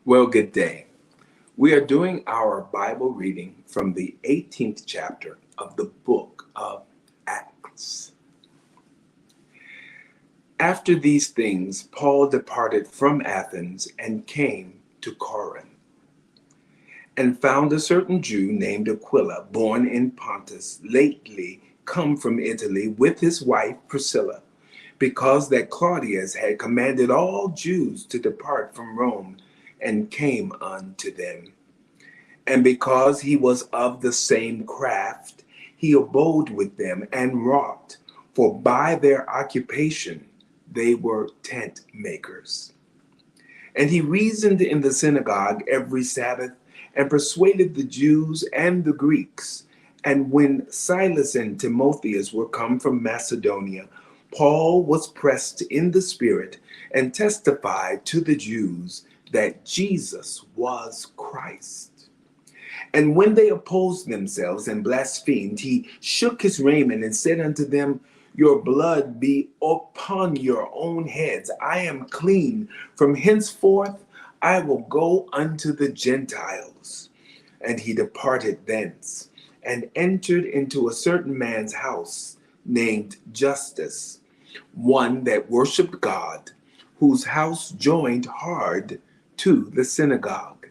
Well, good day. We are doing our Bible reading from the 18th chapter of the book of Acts. After these things, Paul departed from Athens and came to Corinth, and found a certain Jew named Aquila, born in Pontus, lately come from Italy with his wife Priscilla, because that Claudius had commanded all Jews to depart from Rome, and came unto them. And because he was of the same craft, he abode with them and wrought, for by their occupation they were tent makers. And he reasoned in the synagogue every Sabbath, and persuaded the Jews and the Greeks. And when Silas and Timotheus were come from Macedonia, Paul was pressed in the Spirit, and testified to the Jews that Jesus was Christ. And when they opposed themselves and blasphemed, he shook his raiment and said unto them, Your blood be upon your own heads. I am clean. From henceforth I will go unto the Gentiles. And he departed thence, and entered into a certain man's house, named Justus, one that worshipped God, whose house joined hard to the synagogue.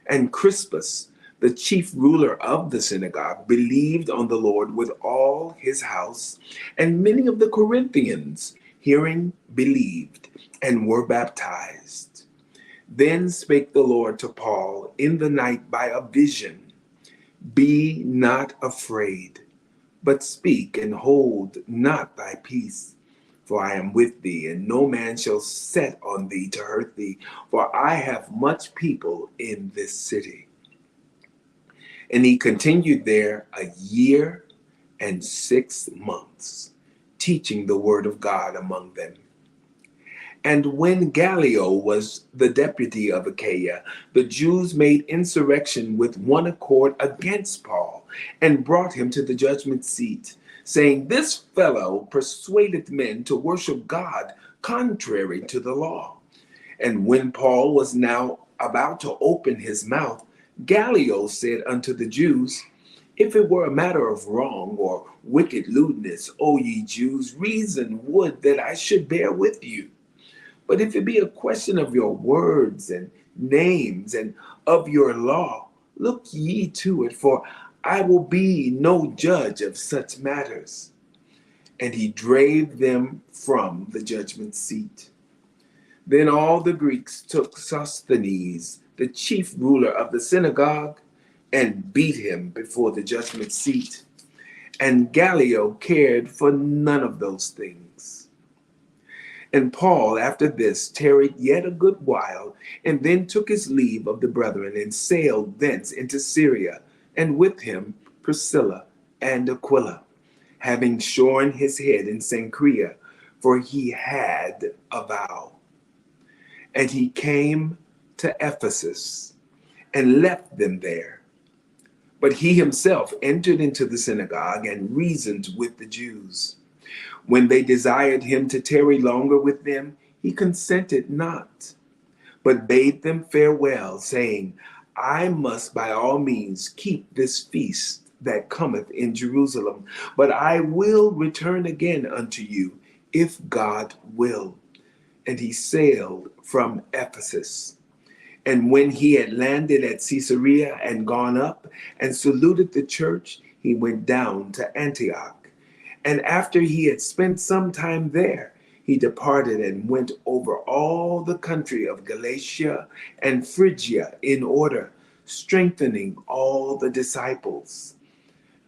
And Crispus, the chief ruler of the synagogue, believed on the Lord with all his house, and many of the Corinthians, hearing, believed, and were baptized. Then spake the Lord to Paul in the night by a vision, Be not afraid, but speak, and hold not thy peace. For I am with thee, and no man shall set on thee to hurt thee, for I have much people in this city. And he continued there 1 year and 6 months, teaching the word of God among them. And when Gallio was the deputy of Achaia, the Jews made insurrection with one accord against Paul, and brought him to the judgment seat, saying, This fellow persuadeth men to worship God contrary to the law. And when Paul was now about to open his mouth, Gallio said unto the Jews, If it were a matter of wrong or wicked lewdness, O ye Jews, reason would that I should bear with you. But if it be a question of your words and names and of your law, look ye to it, for I will be no judge of such matters. And he drave them from the judgment seat. Then all the Greeks took Sosthenes, the chief ruler of the synagogue, and beat him before the judgment seat. And Gallio cared for none of those things. And Paul, after this, tarried yet a good while, and then took his leave of the brethren, and sailed thence into Syria, and with him Priscilla and Aquila, having shorn his head in Cenchrea, for he had a vow. And he came to Ephesus, and left them there. But he himself entered into the synagogue, and reasoned with the Jews. When they desired him to tarry longer with them, he consented not, but bade them farewell, saying, I must by all means keep this feast that cometh in Jerusalem, but I will return again unto you, if God will. And he sailed from Ephesus. And when he had landed at Caesarea and gone up and saluted the church, he went down to Antioch. And after he had spent some time there, he departed and went over all the country of Galatia and Phrygia in order, strengthening all the disciples.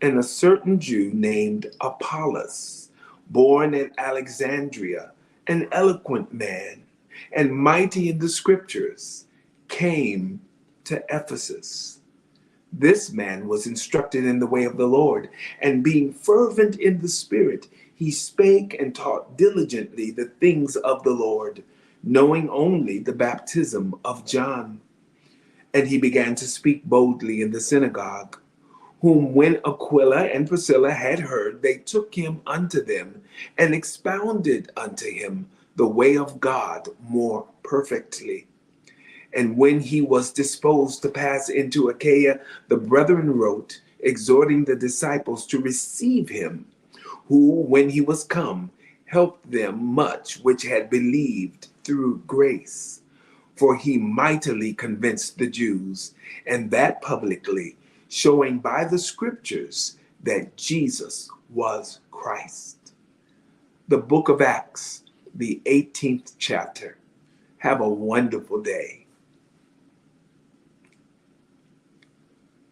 And a certain Jew named Apollos, born at Alexandria, an eloquent man and mighty in the scriptures, came to Ephesus. This man was instructed in the way of the Lord, and being fervent in the Spirit, he spake and taught diligently the things of the Lord, knowing only the baptism of John. And he began to speak boldly in the synagogue, whom when Aquila and Priscilla had heard, they took him unto them, and expounded unto him the way of God more perfectly. And when he was disposed to pass into Achaia, the brethren wrote, exhorting the disciples to receive him, who, when he was come, helped them much which had believed through grace. For he mightily convinced the Jews, and that publicly, showing by the scriptures that Jesus was Christ. The book of Acts, the 18th chapter. Have a wonderful day.